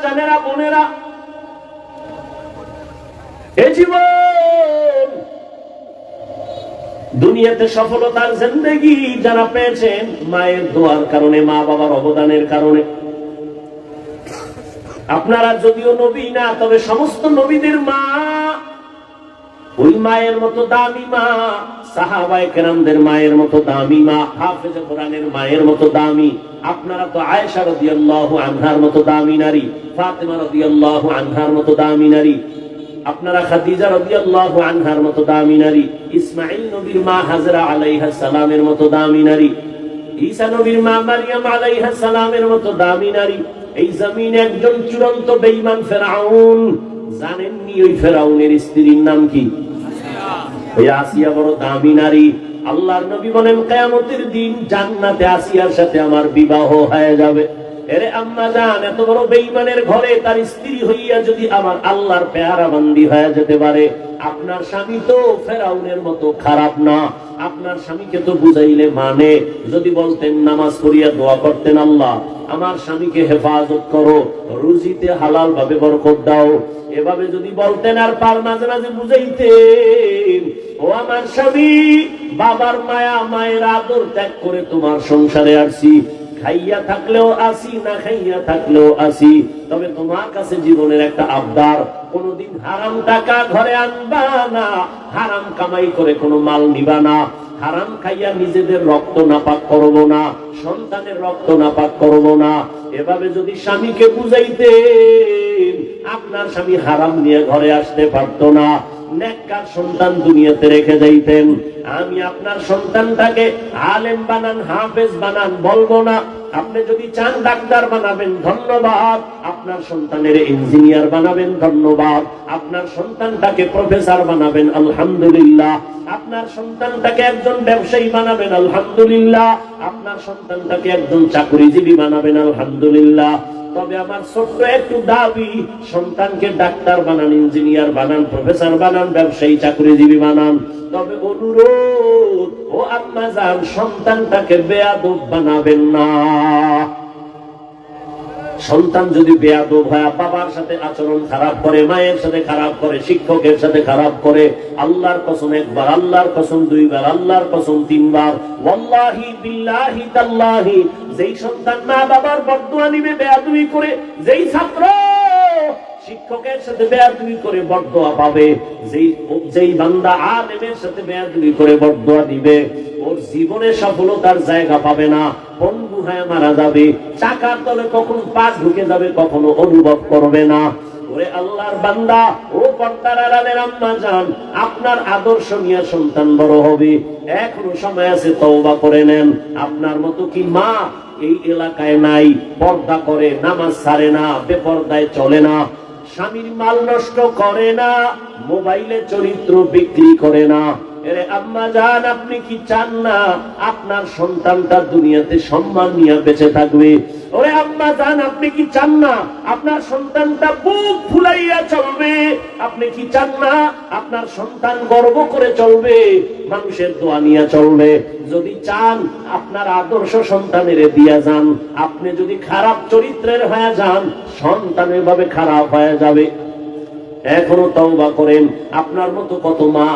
জানেরা, বোনেরা, এ জীবন দুনিয়াতে সফলতার জিন্দেগি যারা পেয়েছেন মায়ের দোয়ার কারণে, মা বাবার অবদানের কারণে। আপনারা যদিও নবী না, তবে সমস্ত নবীদের মা ওই মায়ের মতো দামি মা, সাহাবায়ে কেরামদের মায়ের মতো দামি মা, হাফেজে কোরআনের মায়ের মতো দামি। আপনারা তো আয়েশা রাদিয়াল্লাহু আনহার মতো দামি নারী, ফাতেমা রাদিয়াল্লাহু আনহার মতো দামি নারী, আপনারা খাদিজা রাদিয়াল্লাহু আনহার মতো দামি নারী, ইসমাঈল নবীর মা হাজরা আলাইহিস সালামের মতো দামি নারী, ঈসা নবীর মা মারইয়াম আলাইহিস সালামের মতো দামি নারী। এই জমিনে একজন চূড়ান্ত বেঈমান ফেরাউন, জানেননি ওই ফেরাউনের স্ত্রীর নাম কি? ওই আসিয়া বড় দামি নারী। আল্লাহর নবী বলেন কিয়ামতের দিন জান্নাতে আসিয়ার সাথে আমার বিবাহ হয়ে যাবে। এরে আম্মা জান, এত বড় বেঈমানের ঘরে তার স্ত্রী হইয়া যদি আমার আল্লাহর পেয়ারা বান্দি হয়ে যেতে পারে, আপনার স্বামী তো ফেরাউনের মতো খারাপ না। আপনার স্বামীকে তো বুঝাইলে মানে, যদি বলতেন নামাজ পড়িয়া দোয়া করতেন, আল্লাহ আমার স্বামীকে হেফাজত করো, রুজিতে হালাল ভাবে বরকত দাও, এভাবে যদি বলতেন, আর পার মাঝে মাঝে বুঝাইতেন, ও আমার স্বামী, বাবার মায়া মায়ের আদর ত্যাগ করে তোমার সংসারে আসছি, খাইয়া থাকলেও আসি, না খাইয়া থাকলেও আসি, তবে তোমার কাছে জীবনের একটা আবদার, কোনদিন হারাম টাকা ঘরে আনবা না, হারাম কামাই করে কোনো মাল নিবা না, হারাম খাইয়া নিজেদের রক্ত নাপাক করব না, সন্তানের রক্ত নাপাক করব না। এভাবে যদি স্বামীকে বুঝাইতেন, আপনার স্বামী হারাম নিয়ে ঘরে আসতে পারতো না, নেককার সন্তান দুনিয়াতে রেখে যাইতেন। আমি আপনার সন্তানটাকে আলেম বানান, হাফেজ বানান বলবো না। আপনি যদি চান ডাক্তার বানাবেন, ধন্যবাদ। আপনার সন্তানের ইঞ্জিনিয়ার বানাবেন, ধন্যবাদ। আপনার সন্তানটাকে প্রফেসর বানাবেন, আলহামদুলিল্লাহ। আপনার সন্তানটাকে একজন ব্যবসায়ী বানাবেন, আলহামদুলিল্লাহ। আপনার সন্তানটাকে একজন চাকরিজীবী বানাবেন, আলহামদুলিল্লাহ। তবে আমার ছোট্ট একটু দাবি, সন্তানকে ডাক্তার বানান, ইঞ্জিনিয়ার বানান, প্রফেসর বানান, ব্যবসায়ী চাকরিজীবী বানান, তবে অনুরোধ, ও আম্মা জান, সন্তানটাকে বেয়াদব বানাবেন না। সন্তান যদি বেয়াদব হয়, বাবার সাথে আচরণ খারাপ করে, মায়ের সাথে খারাপ করে, শিক্ষকের সাথে খারাপ করে, আল্লাহর কসম একবার, আল্লাহর কসম দুইবার, আল্লাহর কসম তিনবার, ওয়াল্লাহি বিল্লাহি তাল্লাহি, যেই সন্তান মা বাবার বদদুয়া নিবে বেয়াদবি করে, যেই ছাত্র শিক্ষকের সাথে বেয়াদবি করে বদদুয়া পাবে, যেই বান্দা আলেমের সাথে বেয়াদবি করে বদদুয়া দিবে, ওর জীবনে সফলতার জায়গা পাবে না, পঙ্গু হয়ে মারা যাবে, চাকার তলে কখন পা ঢুকে যাবে কখনো অনুভব করবে না। ওরে আল্লাহর বান্দা, ও পর্দার আড়ালের আম্মা জান, আপনার আদর্শ নিয়ে সন্তান বড় হবে, এখনো সময় আছে, তওবা করে নেন। আপনার মতো কি মা এই এলাকায় নাই? পর্দা করে, নামাজ ছাড়ে না, বেপর্দায় চলে না, স্বামীর মাল নষ্ট করে না, মোবাইলে চরিত্র বিক্রি করে না। এরে আম্মা জান, আপনি কি চান না আপনার সন্তানটা দুনিয়াতে সম্মান নিয়ে বেঁচে থাকবে? ওরে আম্মা জান, আপনি কি চান না আপনার সন্তানটা বুক ফুলাইয়া চলবে? আপনি কি চান না আপনার সন্তান গর্ব করে চলবে, মানুষের দোয়া নিয়ে চলবে? যদি চান, আপনার আদর্শ সন্তানের দিয়া যান। আপনি যদি খারাপ চরিত্রের হয়ে যান, সন্তান এভাবে খারাপ হয়ে যাবে। এখনো তওবা করেন। আপনার মতো কত মা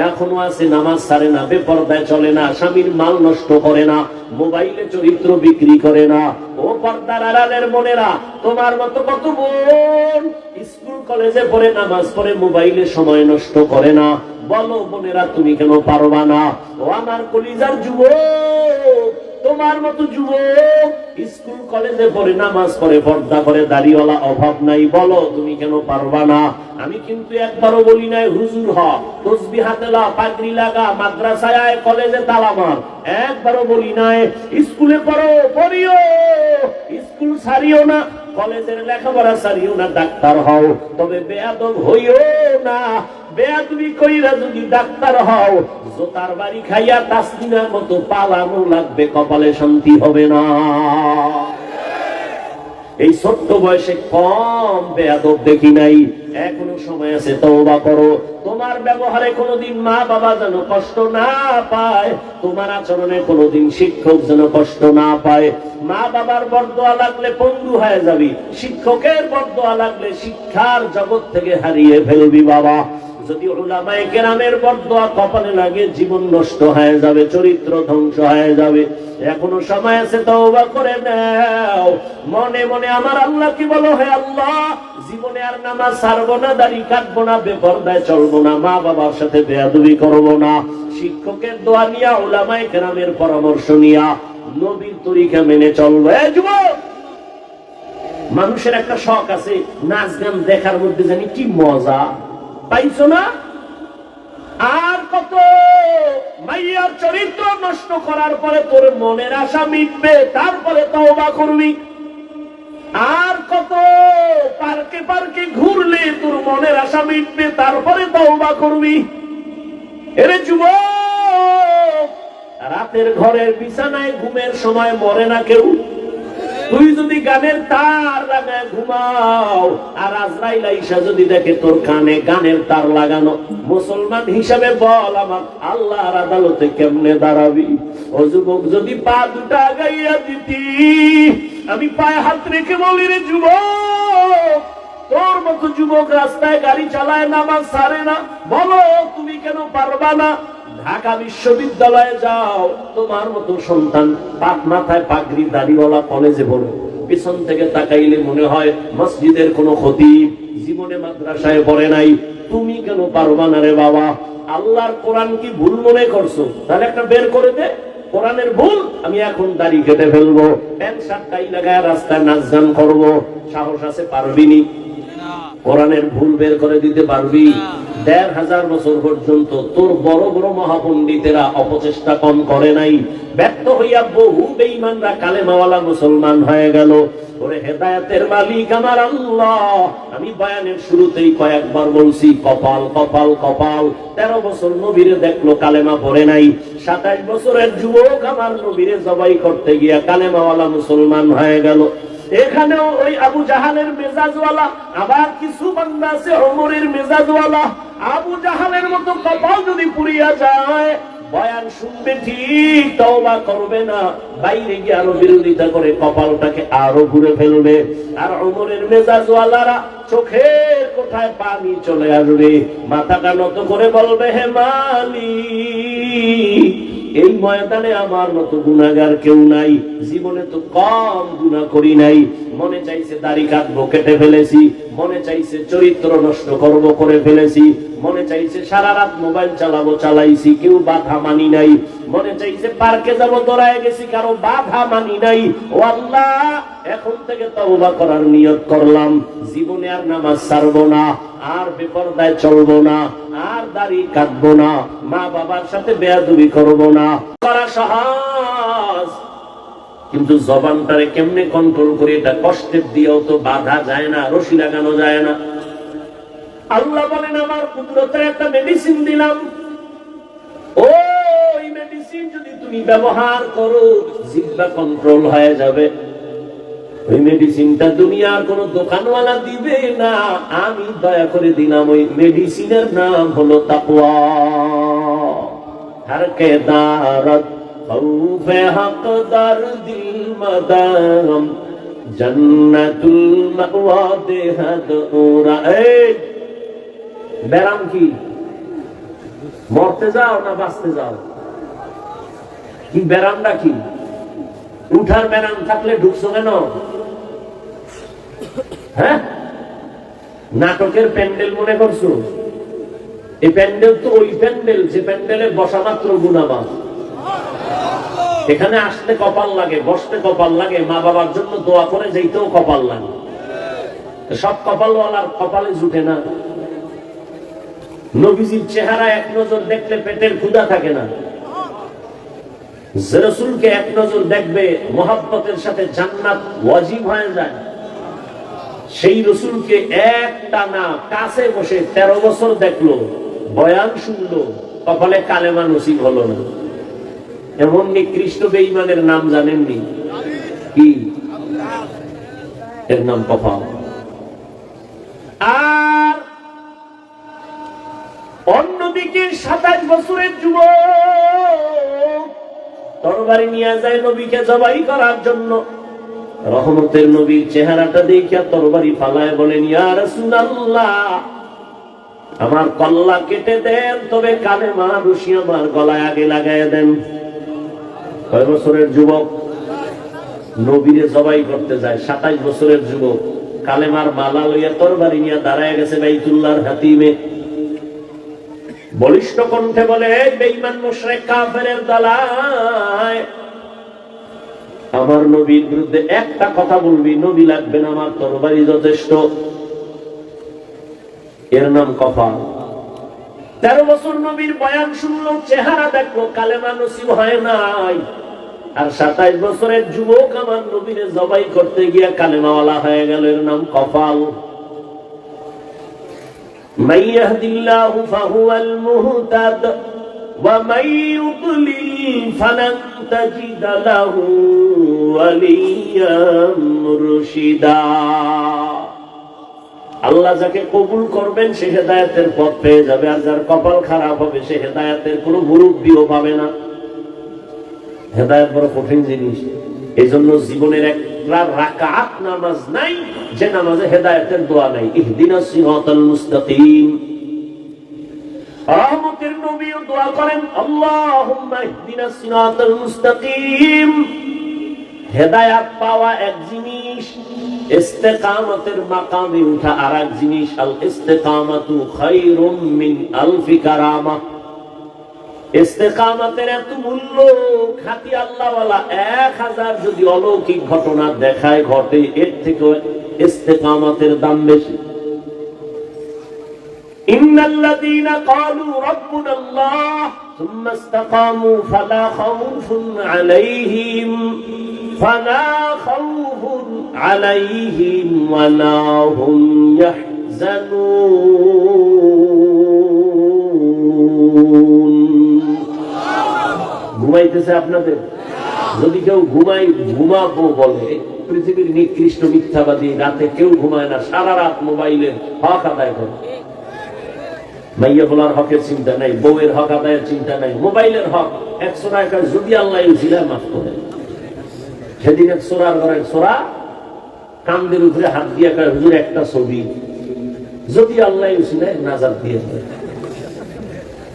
এখনো আছে, নামাজ ছাড়ে না, বেপরদায় চলে না, স্বামীর মাল নষ্ট করে না, মোবাইলে চরিত্র বিক্রি করে না। ও পর্দার আড়ালের বোনেরা, তোমার মতো কত বোন স্কুল কলেজে পড়ে, নামাজ পড়ে, মোবাইলে সময় নষ্ট করে না। বলো বোনেরা, তুমি কেন পারবা না? ও আমার কলিজার যুবক, তোমার মতো যুবক স্কুল কলেজে পড়ে, নামাজ পড়ে, পর্দা করে, দাড়িওয়ালা অভাব নাই, বলো তুমি কেন পারবা না? আমি কিন্তু একবারও বলি নাই হুজুর হ, তসবিহ হাতে লা, পাগড়ি লাগা, মাদ্রাসায় আয়, কলেজে তালা মার, একবারও বলি নাই। স্কুলে পড়ো, পড়িও, স্কুল ছাড়িও না, কলেজের লেখাপড়া ছাড়িও না, ডাক্তার হও, তবে বেয়াদব হইও না। বেয়াদবি কইরা যদি ডাক্তার হও, জোতার বাড়ি খাইয়া তাসলিমার মতো পালানো লাগবে, কপালে শান্তি হবে না। এই ছোট্ট বয়সে কম বেয়াদব দেখি নাই। এখনো সময় আছে, তওবা করো। তোমার ব্যবহারে কোনোদিন মা বাবা যেন কষ্ট না পায়, তোমার আচরণে কোনোদিন শিক্ষক যেন কষ্ট না পায়। মা বাবার বরদোয়া লাগলে পঙ্গু হয়ে যাবি, শিক্ষকের বরদোয়া লাগলে শিক্ষার জগৎ থেকে হারিয়ে ফেলবি বাবা। যদি উলামায়ে কেরামের বরদোয়া কপালে লাগে, জীবন নষ্ট হয়ে যাবে, চরিত্র ধ্বংস হয়ে যাবে। এখনো সময় আছে, তওবা করে নাও। মনে মনে আমার আল্লাহ কি বলো, হে আল্লাহ, জীবনে আর নামাজ ছাড়বো না, দাড়ি কাটবো না, বেপরদায় চলবো না, মা বাবার সাথে বেয়াদবি করবো না, শিক্ষকের দোয়া নিয়া, উলামায়ে কেরামের পরামর্শ নিয়া নবীর তরিকা মেনে চলবো। এই যুবক, মানুষের একটা শখ আছে, নাচ গান দেখার মধ্যে জানি কি মজা পাইছো না? আর কত মাইয়ার চরিত্র নষ্ট করার পরে তোর মনের আশা মিটবে, তারপরে তওবা করবি। আর কত পার্কে পার্কে ঘুরলে তোর মনের আশা মিটবে, তারপরে তওবা করবি। এরে যুবক, রাতের ঘরের বিছানায় ঘুমের সময় মরে না কেউ। তুই যদি গানের তার লাগায় ঘুমাও, আর আজরাইল আইসা যদি দেখে তোর কানে গানের তার লাগানো, মুসলমান হিসাবে বল, আমার আল্লাহর আদালতে কেমনে দাঁড়াবি? ও যুবক, যদি পা দুটা আগাইয়া দিতি, আমি পায়ে হাত রেখে বলি, রে যুবক, তোর মতো যুবক রাস্তায় গাড়ি চালায়, নামাজ ছাড়ে না, বলো তুমি কেন পারবা না? ঢাকা বিশ্ববিদ্যালয়ে যাও, তোমার মতো সন্তান পাক মাথায় পাগড়ি দাড়িওয়ালা কলেজে পড়ে, পিছন থেকে তাকাইলে মনে হয় মসজিদের কোনো খতিব, জীবনে মাদ্রাসায় পড়ে নাই। তুমি কেন পারবা না রে বাবা? আল্লাহর কোরআন কি ভুল মনে করছো? তাহলে একটা বের করে দে, কোরআনের ভুল। আমি এখন দাড়ি কেটে ফেলবো, প্যান্ট শার্ট টাই লাগায় রাস্তায় নাচ গান করবো, সাহস আছে? পারবিনি। কোরআনের ভুল বের করে দিতে পারবি? ১৫০০ বছর পর্যন্ত তোর বড় বড় মহাপণ্ডিতেরা অপচেষ্টা কম করে নাই। ব্যর্থ হইয়া বহু বেঈমানরা কালেমাওয়ালা মুসলমান হয়ে গেল। ওরে হেদায়েতের মালিক আমার আল্লাহ, আমি বয়ানের শুরুতেই কয়েকবার বলছি, কপাল কপাল কপাল। ১৩ বছর নবীরে দেখলো, কালেমা পড়ে নাই। ২৭ বছরের যুবক আমার নবীরে জবাই করতে গিয়া কালেমাওয়ালা মুসলমান হয়ে গেল। এখানেও ওই আবু জাহালের মেজাজওয়ালা, আবার কিছু বান্দা আছে ওমরের মেজাজওয়ালা। আবু জাহালের মতো কপাল যদি পুড়িয়া যায়, বয়ান শুনবে ঠিক, তওবা করবে না, বাইরে গিয়ে আরো বিরোধিতা করে কপালটাকে আরো ঘুরে ফেলবে। আর ওমরের মেজাজওয়ালারা চোখের কোঠায় পানি চলে আসবে, মাথাটা নত করে বলবে, হে মালিক, এই ময়দানে আমার মতো গুনাহগার কেউ নাই, জীবনে তো কম গুনাহ করি নাই। মনে চাইছে দাড়ি কাটবো, কেটে ফেলেছি। মনে চাইছে চরিত্র নষ্ট করব, করে ফেলেছি। মনে চাইছে সারা রাত মোবাইল চালাবো, চালাইছি, কেউ বাধা মানি নাই। মনে চাইছে পার্কে যাবো, দৌড়ায় গেছি, কারো বাধা মানি নাই। ও আল্লাহ, এখন থেকে তওবা করার নিয়ত করলাম, জীবনে আর নামাজ ছাড়বো না, আর বেপরদায় চলবো না, আর দাড়ি কাটবো না, মা বাবার সাথে বেয়াদবি করবো না। করা সহজ, কিন্তু জবানটারে কেমনে কন্ট্রোল করি, এটা কষ্টের দিয়েও তো বাধা যায় না, রশি লাগানো যায় না। আল্লাহ বলেন, আমার কুদরতের একটা মেডিসিন দিলাম, ওই মেডিসিন যদি তুমি ব্যবহার করো, জিহ্বা কন্ট্রোল হয়ে যাবে। ওই মেডিসিনটা দুনিয়ার কোন দোকানওয়ালা দিবে না, আমি দয়া করে দিলাম। ওই মেডিসিনের নাম হলো তাকওয়া। হর কে দারত খৌফে হকদার দিল মাদাম, জান্নাতুল মাওয়া দেহাত ওরা। এই ব্যারাম কি? মরতে যাও না বাঁচতে যাও? কি ব্যারামটা কি? উঠার ব্যারাম থাকলে ঢুকছো কেন? হ্যাঁ, নাটকের প্যান্ডেল মনে করছো? এই প্যান্ডেল তো ওই প্যান্ডেল যে প্যান্ডেলে বসা মাত্র গুনাহগার। এখানে আসতে কপাল লাগে, বসতে কপাল লাগে, মা বাবার জন্য দোয়া করে যেতেও কপাল লাগে। সব কপালওয়ালার কপালে জুটে না। নবীজির চেহারা এক নজর দেখলে পেটের ক্ষুধা থাকে না। যে রাসূলকে এক নজর দেখবে, মুহাব্বতের সাথে জান্নাত ওয়াজিব হয়ে যায়। সেই রাসূলকে একটানা কাছে বসে 13 বছর দেখলো, বয়ান শুনলো, কপালে কালেমা নসিব হলো না। এমন নিকৃষ্ট বেঈমানের নাম জানেননি? কি? এর নাম কপাল। আর অন্যদিকে 27 বছরের যুবক তরবারি নিয়ে যায় নবীকে জবাই করার জন্য। রহমতের নবীর চেহারাটা দেখিয়া তরবারি ফালায় বলেন, ইয়া রাসূলুল্লাহ, আমার কল্লা কেটে দেন, তবে কালেমা রশি আমার গলায় আগে লাগায় দেন। কয় বছরের যুবক নবীরে জবাই করতে যায়? 27 বছরের যুবক কালেমার মালা লইয়া তরবারি নিয়ে দাঁড়ায় গেছে বাইতুল্লাহর হাতিমে। বলিষ্ঠ কণ্ঠে বলে, বেঈমান মুশরিক কাফেরের দলায়, আমার নবীর বিরুদ্ধে একটা কথা বলবি, নবী লাগবে না, আমার তরবারি যথেষ্ট। এর নাম কফা। 13 বছর নবীর বয়ান শুনলো, চেহারা দেখলো, কালেমা নসিব হয় নাই। আর 27 বছরের যুবক আমার নবীরে জবাই করতে গিয়া কালেমাওয়ালা হয়ে গেল। এর নাম কপাল। মান ইয়াহদিল্লাহু ফাহুয়াল মুহতাদ ওয়া মান ইউদ্লিল ফালান তাজিদা লাহু ওয়ালিয়্যাম মুরশিদা। আল্লাহ যাকে কবুল করবেন সে হেদায়েতের পথ পেয়ে যাবে, আর যার কপাল খারাপ হবে সে হেদায়েতের কোনো মুরব্বিও পাবে না। হেদায়েত বড় কঠিন জিনিস। এই জন্য জীবনের একটা রাকাত নামাজ নাই যে নামাজে হেদায়েতের দোয়া নাই। ইহদিনাস সিরাতাল মুস্তাকিম। রহমতের নবীও দোয়া করেন, আল্লাহুম্মা ইহদিনাস সিরাতাল মুস্তাকিম। হেদায়েত পাওয়া এক জিনিস, ইস্তেকামতের মাকামে উঠা আরেক জিনিস। আল ইস্তেকামাতু খায়রুম মিন আলফি কারামা। ইস্তেকামতের এত মূল্য, খাঁটি আল্লাহওয়ালা 1000 যদি অলৌকিক ঘটনা দেখায় ঘটে, এর থেকে ইস্তেকামতের দাম বেশি। ইন্নাল্লাযীনা ক্বালু রাব্বুনাল্লাহ সুম্মা ইসতাকামু ফালা খাউফুন আলাইহিম ওয়ালা হুম ইয়াহজানুন। ঘুমাইতেছে আপনাদের? যদি কেউ ঘুমাবো বলে, পৃথিবীর নিকৃষ্ট মিথ্যাবাদী, রাতে কেউ ঘুমায় না, সারা রাত মোবাইলের হক আদায় করে। মাইয়া বলার হকের চিন্তা নাই, বউয়ের হক আদায়ের চিন্তা নাই, মোবাইলের হক। 100 টাকা যদি আল্লাহ উজিলা মাফ করে। সেদিন এক সোরার ঘরে সোরা কান্দের উপরে হাত দিয়ে কয়, হুজুর একটা ছবি, যদি আল্লাহ উজিলায় নাজাত দিয়ে দেয়।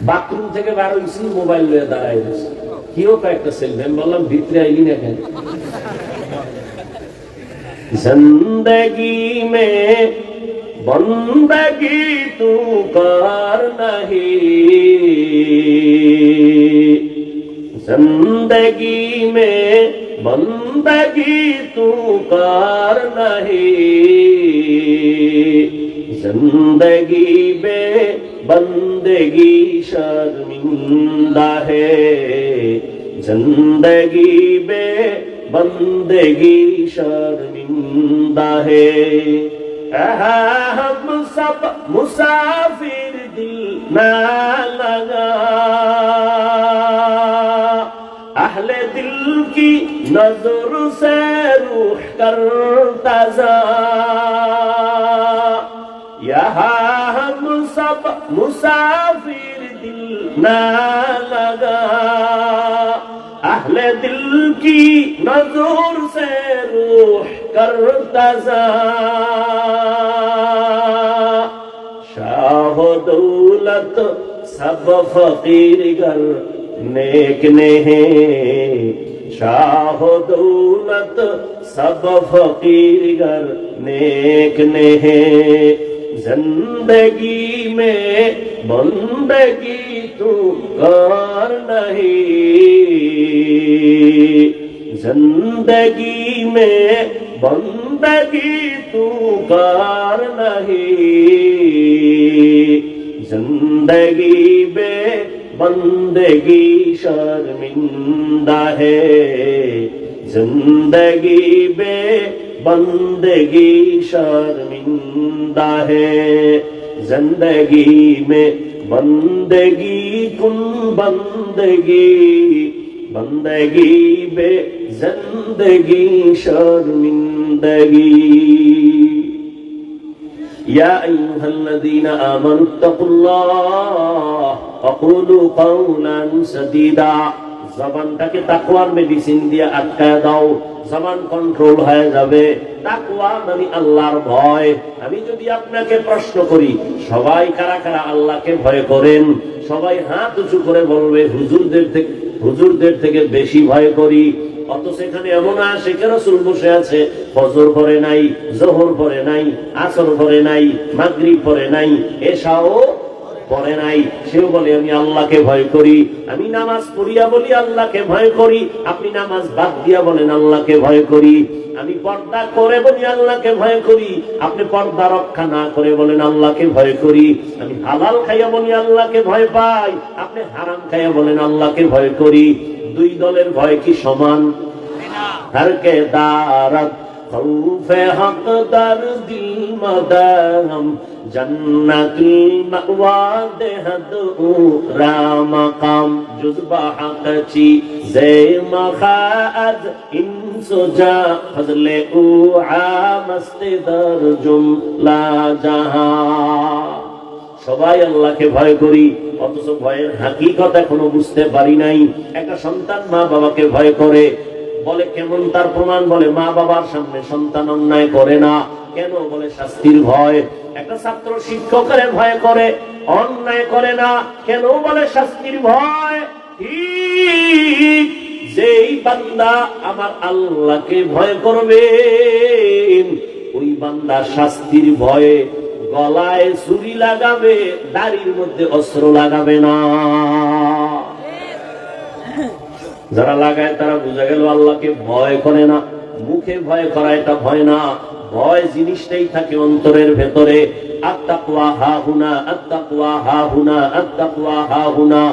বাথরুম থেকে বার হয়েছি, মোবাইল লয়ে দাঁড়ায় গেছে। কেউ কয়েকটা সেলফি। আমি বললাম, ভিতরে আইলি না কেন? জিন্দগি মে বন্দগি তু কর নাহি, জিন্দগি মে বন্দগি তু কর নাহি, জিন্দগি বে बंदगी शर्मिंदा है, जिंदगी बे बंदगी शर्मिंदा है। हम सब मुसाफिर दिल ना लगा, अहले दिल की नजर से रूह करता जा, यहाँ हम सब मुसाफिर दिल ना लगा, अहले दिल की नजर से रूह करता जा, शाह दौलत सब फकीर गर नेक ने हैं, शाह दौलत सब फकीर गर नेक ने हैं, जिंदगी में बंदगी तू कर नहीं, जिंदगी में बंदगी तू कर नहीं, जिंदगी में बंदगी शर्मिंदा है, जिंदगी में बंदगी शर्मिंदा है, जिंदगी में बंदगी कुन बंदगी बंदगी बे जिंदगी शर्मिंदगी या अय्युहल्लज़ीना आमनुत्तकुल्लाह वक़ूलू क़ौलन सदीदा জবানটাকে তাকওয়ার মেডিসিন দিয়ে আটকায় দাও, জবান কন্ট্রোল হয়ে যাবে। তাকওয়া মানে আল্লাহর ভয়। আমি যদি আপনাকে প্রশ্ন করি সবাই কারা কারা আল্লাহকে ভয় করেন, সবাই হাত উঁচু করে বলবে হুজুরদের থেকে বেশি ভয় করি। অথচ এখানে এমন আশিকে রাসূল বসে আছে, ফজর পড়ে নাই, যোহর পড়ে নাই, আসর পড়ে নাই, মাগরিব পড়ে নাই, এশাও পড়ে নাই, সেও বলে আমি আল্লাহকে ভয় করি। আমি নামাজ পড়িয়া বলি আল্লাহকে ভয় করি, আপনি নামাজ বাদ দিয়া বলেন আল্লাহকে ভয় করি। আমি পর্দা করে বলি আল্লাহকে ভয় করি, আপনি পর্দা রক্ষা না করে বলেন আল্লাহকে ভয় করি। আমি হালাল খাইয়া বলি আল্লাহকে ভয় পাই, আপনি হারাম খাইয়া বলেন আল্লাহকে ভয় করি। দুই দলের ভয় কি সমান? হরকে দারাত খৌফে হক দার দিল মদাম জন্নতুল মাওয়া দেহদ উরা মাকাম জুজবা হকচি জে মখাদ ইনসুজা ফজলে উ আমস্তিদর জুমলা জাহান। সবাই আল্লাহকে ভয় করি, অথচ ভয়ের হাকিকত এখনো বুঝতে পারি নাই। একটা সন্তান মা বাবাকে ভয় করে, বলে কেমন তার প্রমাণ? বলে মা বাবার সামনে সন্তান অন্যায় করে না। কেন? বলে শাস্তির ভয়। একটা ছাত্র শিক্ষকের ভয় করে, অন্যায় করে না। কেন? বলে শাস্তির ভয়। ঠিক যেই বান্দা আমার আল্লাহকে ভয় করবে, ওই বান্দা শাস্তির ভয়ে গলায় ছুরি লাগাবে, দাড়ির মধ্যে অস্ত্র লাগাবে না। যারা লাগায় তারা বুঝা গেল আল্লাহকে ভয় করে না। মুখে ভয় করা এটা ভয় না, ভয় জিনিসটাই থাকে অন্তরের ভেতরে। আত্তাকওয়া হাহুনা, আত্তাকওয়া হাহুনা, আত্তাকওয়া হাহুনা।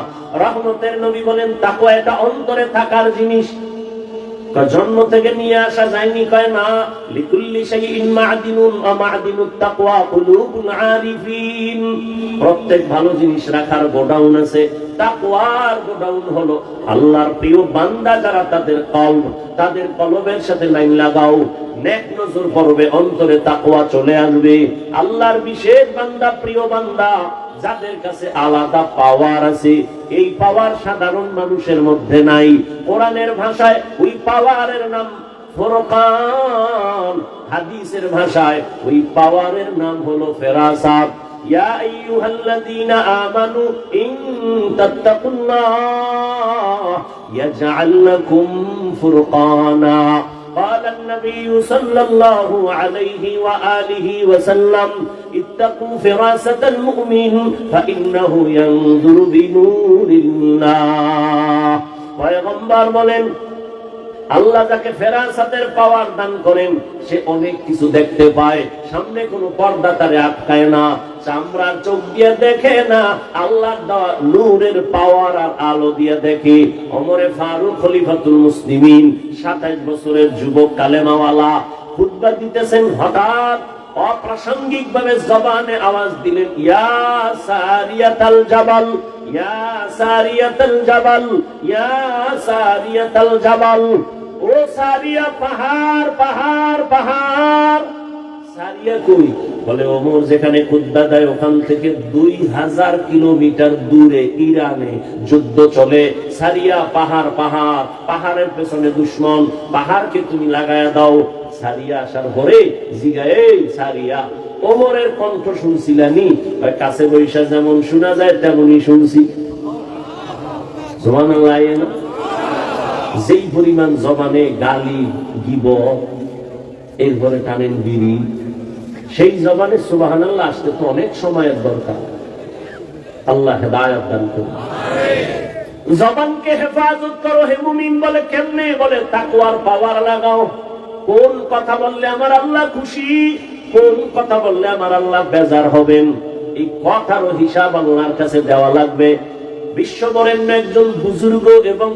রহমতের নবী বলেন তাকওয়া এটা অন্তরে থাকার জিনিস, জন্ম থেকে নিয়ে আসা যায়নি। কয় না, লিকুল্লি শাইইন মা'দিনুন ওয়া মা'দিনুত তাকওয়া কুলুবুল আরিফিন। প্রত্যেক ভালো জিনিস রাখার গোডাউন আছে। তাকওয়ার গোডাউন হলো আল্লাহর প্রিয় বান্দা যারা, তাদের কলবের সাথে লাইন লাগাও, নেক নজর করবে, অন্তরে তাকওয়া চলে আসবে। আল্লাহর বিশেষ বান্দা, প্রিয় বান্দা, যাদের কাছে আলাদা পাওয়ার আছে, এই পাওয়ার সাধারণ মানুষের মধ্যে নাই। কোরআনের ভাষায় ওই পাওয়ারের নাম ফুরকান, হাদিসের ভাষায় ওই পাওয়ারের নাম হলো ফেরাসাত। ইয়া আইয়ুহাল্লাযীনা আমানু ইন তাত্তাকুল্লাহ ইয়াজআল লাকুম ফুরকানা। قال النبي صلى الله عليه وآله وسلم اتقوا فراسة المؤمن فإنه ينظر بنور الله। পয়গম্বর বলেন আল্লাহ যাকে ফেরাসাতের পাওয়ার দান করেন, সে অনেক কিছু দেখতে পায়। সামনে কোনো পর্দা তারে আটকায় না, চামড়ার চোখ দিয়ে দেখে না, আল্লাহর দেওয়া নূরের পাওয়ার আর আলো দিয়ে দেখে। ওমরে ফারুক খলিফাতুল মুসলিমিন, 27 বছরের যুবক কালেমাওয়ালা, খুতবা দিতেছেন। হঠাৎ অপ্রাসঙ্গিক ভাবে জবানে আওয়াজ দিলেন, ইয়া সারিয়াতাল জাবাল, ইয়া সারিয়াতাল জাবাল, ইয়া সারিয়াতাল জাবাল। ও সারিয়া, পাহাড় পাহাড় পাহাড়। সারিয়া কই? বলে ওমর যেখানে খুতবা দেয় ওখান থেকে 2000 কিলোমিটার দূরে ইরানে যুদ্ধ চলে। সারিয়া পাহাড় পাহাড়, পাহাড়ের পেছনে দুশ্মন, পাহাড়কে তুমি লাগায়া দাও। সারিয়া আসার পরে জিগায়, এই সারিয়া, ওমরের কণ্ঠ শুনছিলানি? কাছে বৈশা যেমন শোনা যায় তেমনই শুনছি। সুবহানাল্লাহ। যেই পরিমাণ জবানে গালি গীবত, এরপরে টানেন বিড়ি, সেই জবানে সুবহানাল্লাহ আসতে তো অনেক সময়ের দরকার। আল্লাহ হেদায়েত দান করুন। জবানকে হেফাজত করো হে মুমিন। বলে কেমনে? বলে তাকওয়ার পাওয়ার লাগাও। কোন কথা বললে আমার আল্লাহ খুশি, কোন কথা বললে আমার আল্লাহ বেজার হবেন, এই কথারও হিসাব আল্লাহর কাছে দেওয়া লাগবে। বিশ্ববরেণ্য একজন বুজুর্গ এবং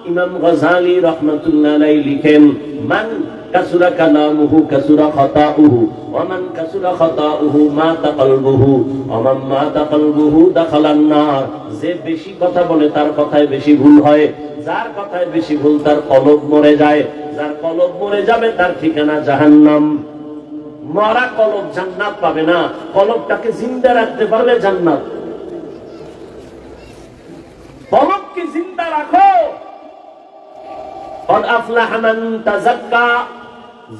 ইমাম গজালি রহমাতুল্লাহ আলাইহি লিখেন, মান কাসুরা কালামুহু কাসুরা খাতাউহু ওয়া মান কাসুরা খাতাউহু মাতা কলবুহু ওয়া মান মাতা কলবুহু দাখালান নার। যে বেশি কথা বলে তার কথায় বেশি ভুল হয়, যার কথায় বেশি ভুল তার কলব মরে যায়, যার কলব মরে যাবে তার ঠিকানা জাহান্নাম। মরা কলব জান্নাত পাবে না, কলবটাকে জিন্দা রাখতে পারলে জান্নাত। কলবকে জিন্দা রাখো। কদ আফলাহা মান তাযাক্কা,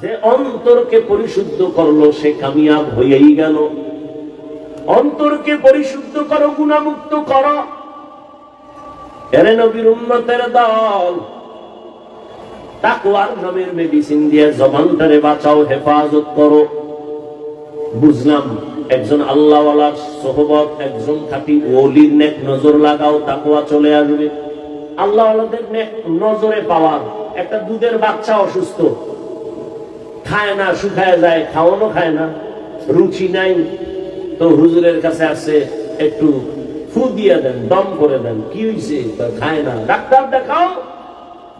যে অন্তরকে পরিশুদ্ধ করলো সে কামিয়াব হয়েই গেল। অন্তরকে পরিশুদ্ধ করো, গুনাহমুক্ত করো। এরে নবীর উম্মতের দল, তাকওয়ার নামের মেডিসিন দিয়ে জবানটারে বাঁচাও, হেফাজত করো। বুঝলাম একজন আল্লাহওয়ালার সোহবত, একজন খাঁটি ওলির নেক নজর লাগাও, তাকওয়া চলে আসবে। আল্লাহওয়ালাদের নেক নজরে পাওয়ার। একটা দুধের বাচ্চা অসুস্থ, খায় না, শুকায় যায়, খাওয়ানো খায় না, রুচি নাই, তো হুজুরের কাছে আসে, একটু ফু দিয়ে দেন, দম করে দেন। কি হয়েছে? খায় না, ডাক্তার দেখাও।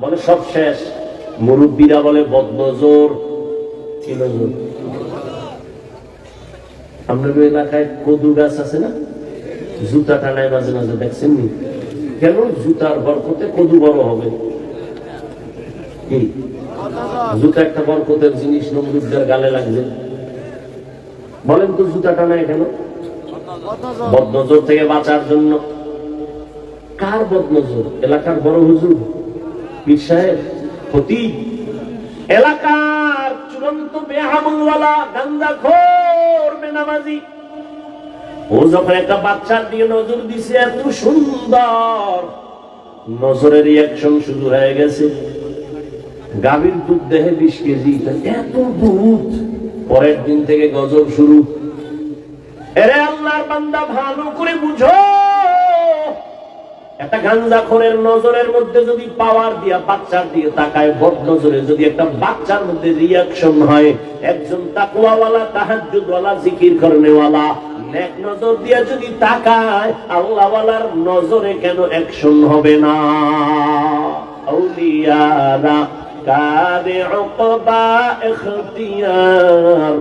বলে সব শেষ। মুরব্বীরা বলে বদনজর। কি নজর? আপনাদের এলাকায় কদু গাছ আছে না? জুতা টানায় মাঝে মাঝে, দেখছেন নি? কেন? জুতার বরকতে কদু বড় হবে। কি জুতা একটা বরকতের জিনিস, নমরুদ্দের গালে লাগছে। বলেন তো জুতা টানায় কেন? বদনজর থেকে বাঁচার জন্য। কার বদনজর? এলাকার বড় হুজুর, পীর সাহেব, খতিব, এলাকার চূড়ান্ত বেহামুলওয়ালা, গাঞ্জাখোর, বেনামাজি। ও যখন একটা বাচ্চার দিকে নজর দিছে, এত সুন্দর, নজরের রিয়াকশন শুরু হয়ে গেছে। গাভীর দুধ দেহে 20 কেজি, এত দুধ। পরের দিন থেকে গজব শুরু। এরে আল্লাহর বান্দা, ভালো করে বুঝো, একটা গাঞ্জাখোরের নজরের মধ্যে যদি পাওয়ার দিয়া বাচ্চার দিয়ে তাকায়, বদ নজরে যদি একটা বাচ্চার মধ্যে রিয়াকশন হয়, একজন তাকওয়াওয়ালা, তাহাজ্জুদওয়ালা, জিকির করনেওয়ালা নেক নজর দিয়া যদি তাকায়, আল্লাহওয়ালার নজরে কেন অ্যাকশন হবে না? আউলিয়ারা কারে উকবা ইখতিয়ার,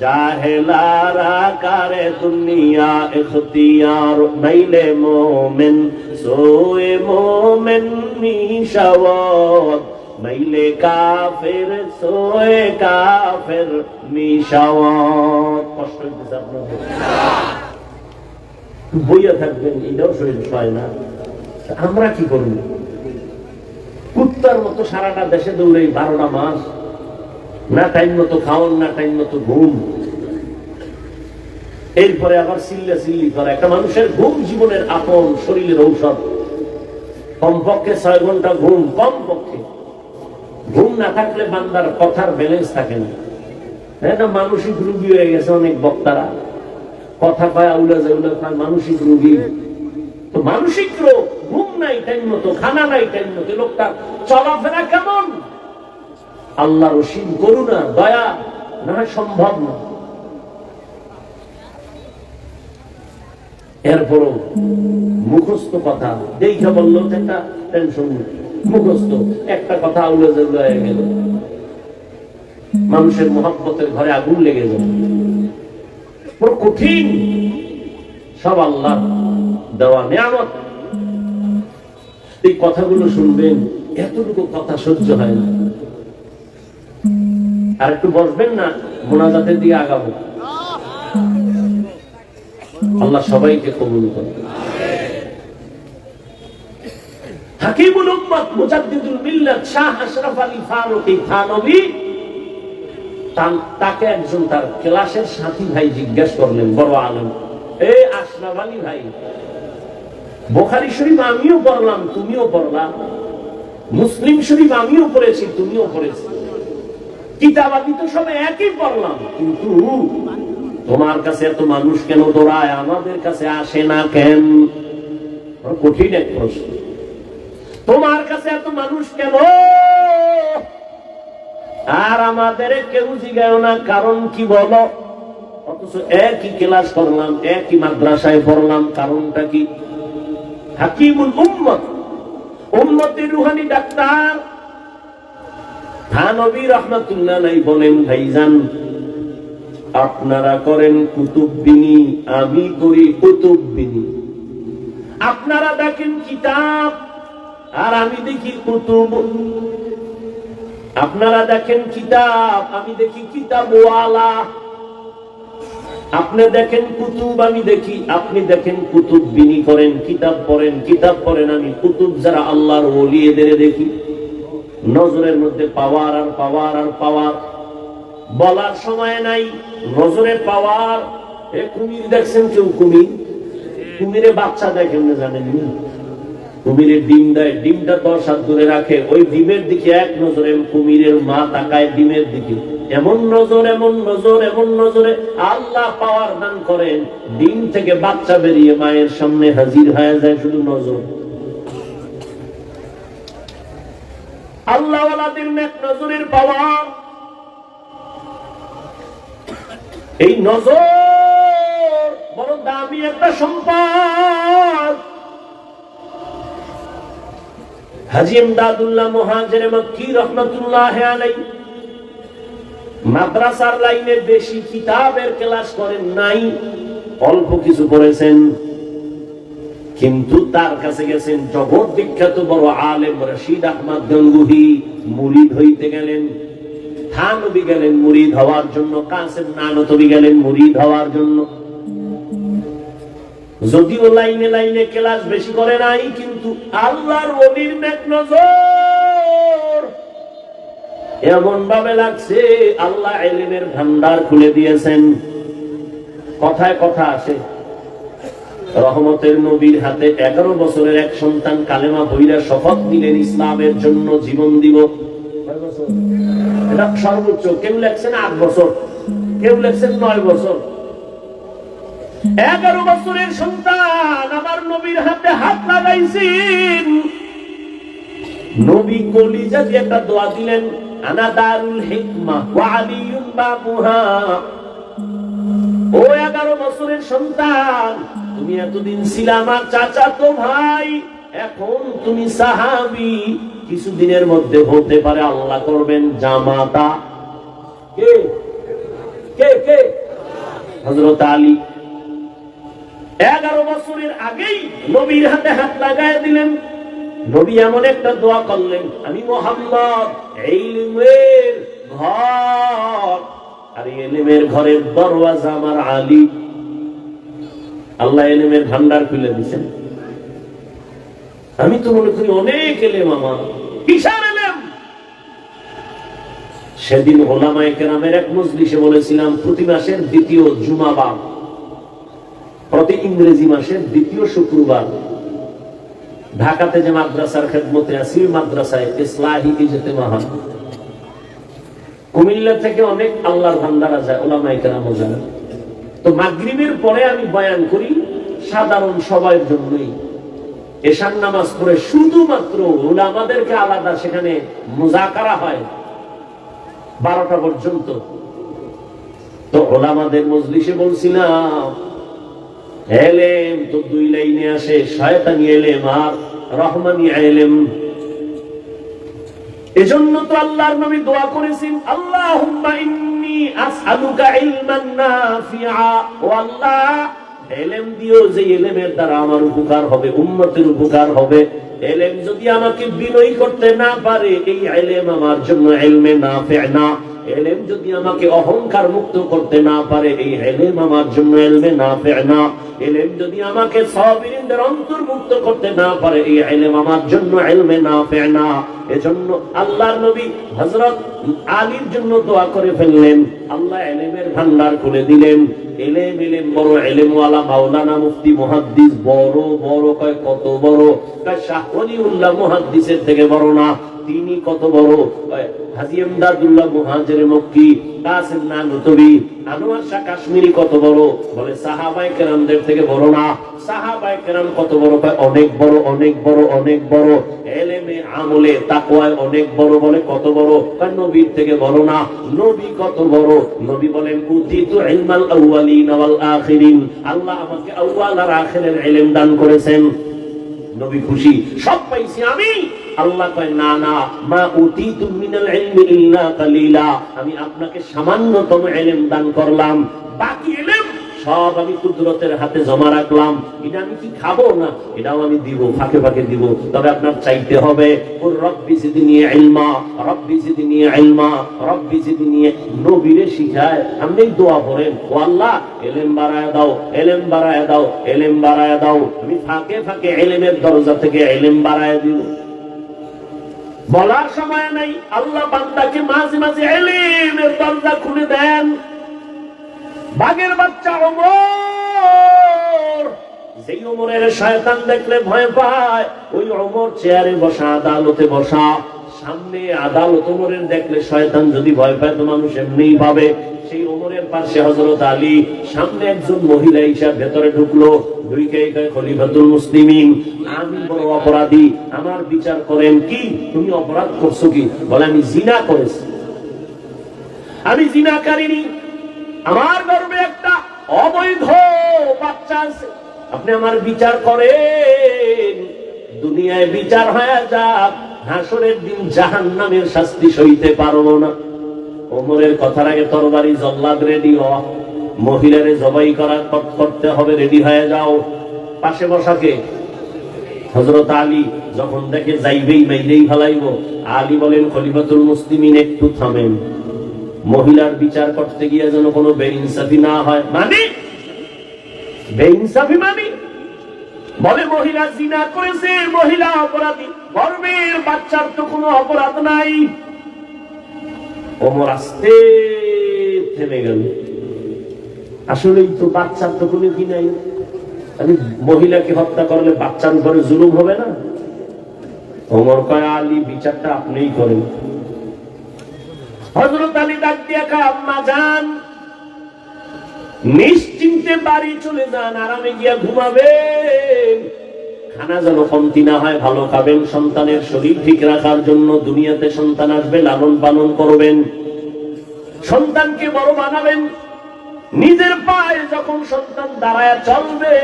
জাহেলারা কারে দুনিয়া ইখতিয়ার। নাইলে মোমেন সোয়ে মোমেন মিশাওয়াত, নাইলে কাফের সোয়ে কাফের মিশাওয়াত। কষ্ট হইতেছে আপনাদের? বইয়া থাকবেন, এটাও শরীর হয় না। আমরা কি করব? কুত্তার মতো সারাটা দেশে দৌড়াই 12টা মাস, না টাইম মতো খাওয়ান, না টাইম মতো ঘুম। এরপরে আবার চিল্লা চিল্লি করা। একটা মানুষের ঘুম জীবনের আপন, শরীরের ঔষধ। কমপক্ষে 6 ঘন্টা ঘুম, কমপক্ষে। ঘুম না থাকলে বান্দার কথার ব্যালেন্স থাকে না। এটা মানসিক রোগী হয়ে গেছে অনেক বক্তারা, কথা কয় আউলা জাউলা কয়, মানসিক রোগী। তো মানসিক রোগ, ঘুম নাই টাইম মতো, খানা নাই টাইম মতো, লোকটা চলাফেরা কেমন? আল্লাহর অসীম করুণা, দয়া না হয় সম্ভব না। এরপরও মুখস্থ কথা দেখে বললো একটা টেনশন, মুখস্থ একটা কথা আউলা জাউলা হয়ে গেল, মানুষের মহব্বতের ঘরে আগুন লেগে যাবে। বড় কঠিন। সব আল্লাহ দেওয়া নিয়ামত। এই কথাগুলো শুনবেন, এতটুকু কথা সহ্য হয় না। আর একটু বসবেন না, মোনাজাতের দিকে আগাবো। আল্লাহ সবাইকে কবুল করুন। হাকিমুল উম্মত, মুজাদ্দিদুল মিল্লাত, শাহ আশরাফ আলী ফারুকী থানভী, তাকে একজন তার ক্লাসের সাথী ভাই জিজ্ঞেস করলেন, বড় আলেম, এই আশরাফ আলী ভাই, বুখারী শরীফ আমিও পড়লাম, তুমিও পড়লা, মুসলিম শরীফ আমিও পড়েছি, তুমিও পড়েছি, কিতাবাদি তো সব একই পড়লাম, কিন্তু তোমার কাছে এত মানুষ কেন দৌড়ায়, আমাদের কাছে আসে না কেন? কঠিন এক প্রশ্ন। তোমার কাছে এত মানুষ কেন আর আমাদের কেউ জিজ্ঞাসা না, কারণ কি বলো? অথচ একই ক্লাস করলাম, একই মাদ্রাসায় পড়লাম, কারণটা কি? হাকিমুল উম্মত, উম্মতের রুহানি ডাক্তার, থানবী রাহমাতুল্লাহ আলাইহি বলেন, ভাইজান আপনারা করেন কুতুববিনী, আমি করি কুতুববিনী। আপনারা দেখেন কিতাব আর আমি দেখি কুতুব। আপনারা দেখেন কিতাব, আমি দেখি কিতাবওয়ালা। আপনি দেখেন কুতুব, আমি দেখি। আপনি দেখেন কুতুব বিনি করেন, কিতাব পড়েন, আমি কুতুব যারা আল্লাহর ওলি এদের দেখি। নজরের মধ্যে পাওয়ার আর পাওয়ার আর পাওয়ার, বলার সময় নাই। নজরে পাওয়ার। এ কুমির দেখছেন কেউ? কুমিরে বাচ্চা দেখেন না, জানেন না? কুমিরের ডিম দেয়, ডিমটা 10 হাত দূরে রাখে, ওই ডিমের দিকে এক নজরে কুমিরের মা তাকায় ডিমের দিকে। এমন নজরে আল্লাহ পাওয়ার দান করেন, ডিম থেকে বাচ্চা বেরিয়ে মায়ের সামনে হাজির হয়ে যায়। শুধু নজর। আল্লাহওয়ালাদের নেক নজরের পাওয়ার। এই নজর বড় দামি একটা সম্পদ। হাজী ইমদাদুল্লাহ মুহাজিরে মক্কি রাহমাতুল্লাহি আলাইহি মাদ্রাসার লাইনে বেশি কিতাবের ক্লাস করেন নাই, অল্প কিছু পড়েছেন, কিন্তু তার কাছে গেছেন জগৎ বিখ্যাত বড় আলেম রশিদ আহমদ গঙ্গুহি। মুরিদ হইতে গেলেন। থানবী গেলেন মুরিদ হওয়ার জন্য, কাসেম নানতবী গেলেন মুরিদ হওয়ার জন্য। যদিও লাইনে ক্লাস বেশি করে নাই, কিন্তু আল্লাহর ওলির নেক নজর এমন ভাবে লাগছে, আল্লাহ ইলমের ভান্ডার খুলে দিয়েছেন। কথায় কথা আসে, রহমতের নবীর হাতে 11 বছরের এক সন্তান কালেমা পড়িয়া শপথ নিলেন ইসলামের জন্য জীবন দিব। এটা সর্বোচ্চ। কেউ লেখছেন 8 বছর, কেউ লেখছেন 9 বছর। 11 বছরের সন্তান আমার নবীর হাতে হাত লাগাইছেন। নবী কলিজা দিয়ে একটা দোয়া দিলেন, আনা দারুল হিকমা ওয়া আলিয়ুন বাবুহা। ও 11 বছরের সন্তান, তুমি এতদিন ছিলে আমার চাচাতো ভাই, এখন তুমি সাহাবী। কিছুদিনের মধ্যে হতে পারে আল্লাহ করবেন জামাতা। কে কে কে? হযরত আলী। 11 বছরের আগেই নবীর হাতে হাত লাগায় দিলেন। নবী এমন একটা দোয়া করলেন, আমি মুহাম্মদ ইলমের ঘর, আর ইলমের ঘরের দরওয়াজা আমার আলী। আল্লাহ ইলমের ভান্ডার খুলে দিয়েছেন। আমি তো মনে করি অনেক ইলম আমার। বিশাল ইলম। সেদিন উলামায়ে কেরামের এক মজলিসে বলেছিলাম, প্রতি মাসের 2য় জুমাবার, প্রতি ইংরেজি মাসের 2য় শুক্রবার ঢাকাতে যে মাদ্রাসার খেদমতে আছি, মাদ্রাসায় ইসলাহি ইজতেমা হয়। কুমিল্লা থেকে অনেক আল্লাহর ভান্ডারা যায়, উলামায়ে কেরামও যায়। তো মাগরিবের পরে আমি বয়ান করি সাধারণ সবার জন্যই। এশার নামাজ পড়ে শুধুমাত্র উলামাদেরকে আলাদা সেখানে মুযাকারা হয় 12টা পর্যন্ত। তো উলামাদের মজলিসে বলছিলাম, ইলম তো 2 লাইনে আসে, শয়তানি ইলম আর রহমানি ইলম। এজন্য তো আল্লাহর নবী দোয়া করেছেন, আল্লাহুম্মা ইন্নী আসআলুকা ইলমান নাফিআ। ও আল্লাহ, ইলম দিও যে ইলমের দ্বারা আমার উপকার হবে, উম্মতের উপকার হবে। ইলম যদি আমাকে বিনয়ী করতে না পারে, এই ইলম আমার জন্য ইলমে নাফি' না। ইলম যদি আমাকে অহংকার মুক্ত করতে না পারে, এই ইলম আমার জন্য ইলমে নাফি' না। ইলম যদি আমাকে সাবিরিনদের অন্তর্ভুক্ত করতে না পারে, এই ইলম আমার জন্য ইলমে নাফি' না। এজন্য আল্লাহর নবী হযরত আলীর জন্য দোয়া করে ফেললেন, আল্লাহ ইলমের ভান্ডার খুলে দিলেন। ইলম বড়, ইলমওয়ালা মাওলানা মুফতি মুহাদ্দিস বড় বড়। কয় কত বড়? কয় শাহ ওলিউল্লাহ মুহাদ্দিসের থেকে বড় না। তিনি কত বড়? হাজী ইমদাদুল্লাহ মুহাজিরে মক্কি, কাসেম নানতবী, আনোয়ার শাহ কাশ্মীরি কত বড়? বলে সাহাবায়ে কেরামদের থেকে বড় না। সাহাবায়ে কেরাম কত বড়? কয় অনেক বড়, অনেক বড়, অনেক বড়। ইলমে আমলে তাকওয়ায় অনেক বড়। বলে কত বড়? কয় নবীর থেকে বড় না। নবী কত বড়? নবী বলেন, উতিতু ইলমাল আউয়ালিন ওয়াল আখিরিন। আল্লাহ আমাকে আউয়াল আর আখিরের ইলম দান করেছেন। নবী খুশি, সব পাইছি আমি, আল্লাহ কয় না না, মা উতিতু মিনাল ইলমি ইল্লা কালিলা, আমি আপনাকে সামান্যতম ইলম দান করলাম, বাকি ইলম সব আমি কুদরতের হাতে জমা রাখলাম। এটা আমি কি খাবো না, এটাও আমি দিব, ফাঁকে ফাঁকে দিব, তবে আপনার চাইতে হবে। ওর রব্বি জিদনি ইলমা, রব্বি জিদনি ইলমা, রব্বি জিদনি। নবীরে শিখায় আপনি দোয়া করেন, ও আল্লাহ ইলম বাড়ায় দাও, ইলম বাড়ায় দাও, ইলম বাড়ায় দাও। আমি ফাঁকে ফাঁকে ইলমের দরজা থেকে ইলম বাড়ায় দিব। বলার সময় নাই, আল্লাহ বান্দাকে মাঝে মাঝে ইলমের দরজা খুলে দেন। বাঘের বাচ্চা ওমর, যেই ওমরের শয়তান দেখলে ভয় পায়, ওই ওমর চেয়ারে বসা, আদালতে বসা, সামনে আদালত। ওমরের দেখলে শয়তান যদি ভয় পায় তো মানুষ এমনিই পাবে। সেই ওমরের পাশে হযরত আলী, সামনে একজন মহিলা হিসাব ভেতরে ঢুকলো, ঢুকে কয় খলিফাতুল মুসলিমিন, আমি বড় অপরাধী, আমার বিচার করেন। কি তুমি অপরাধ করছো কি? বলে আমি জিনা করেছি, আমি জিনা করিনি, আমার গর্ভে একটা অবৈধ বাচ্চা আছে, আপনি আমার বিচার করেন। দুনিয়ায় বিচার হয়ে যাক, হাসরের দিন জাহান্নামের শাস্তি সইতে পারবো না। ওমরের কথার আগে তরবারি জল্লাদ রেডি হ, মহিলারে জবাই করা করতে হবে, রেডি হয়ে যাও। পাশে বসাকে হযরত আলী যখন দেখে যাইবেই মাইলেই ফেলাইব, আলী বলেন খলিফাতুল মুসলিমিন একটু থামেন, মহিলার বিচার করতে গিয়ে যেন কোনো বেইনসাফি না হয়। মানে বেইনসাফি মানে বলে মহিলা জিনা করেছে, মহিলা অপরাধী, গর্ভের বাচ্চার তো কোনো অপরাধ নাই। ওমর আস্তে থেমে গেল, আসলেই তো বাচ্চার তো কোনো কি নাই। আমি মহিলাকে হত্যা করলে বাচ্চার উপরে জুলুম হবে না? ওমর কয় আলী বিচারটা আপনিই করেন। হযরত আলী ডাক দিয়া কয় আম্মা জান, নিশ্চিন্তে বাড়ি চলে যান, আরামে গিয়া ঘুমাবেন, খানা যেন কমতি না হয়, ভালো খাবেন, সন্তানের শরীর ঠিক রাখার জন্য। দুনিয়াতে সন্তান আসবে, লালন পালন করবেন, সন্তানকে বড় বানাবেন। নিজের পায়ে যখন সন্তান দাঁড়ায় চলবে,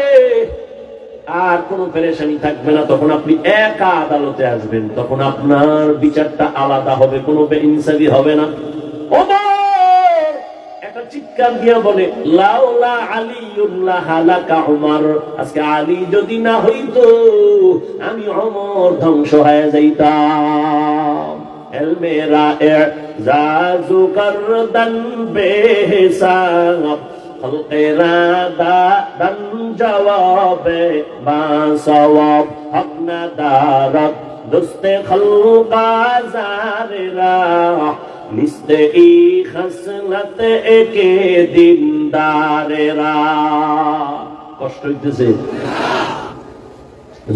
আর কোনো পেরেশানি থাকবে না, তখন আপনি একা আদালতে আসবেন, তখন আপনার বিচারটা আলাদা হবে, কোনো বেইনসাফি হবে না। ওমর একটা চিৎকার দিয়া বলে, লাউলা আলিউল্লাহ হালাকা উমর, আজকে আলী যদি না হইতো আমি ওমর ধ্বংস হয়ে যাইতাম। এলমেরা এজাজু করদান বেহিসাব, খলকেরা দান জওয়াবে বাসওয়াব, আপনা দারত দুস্তে খলকাজারেরা, নিস্তে ই খসলত একে দিনদারেরা। কষ্ট হইতেছে,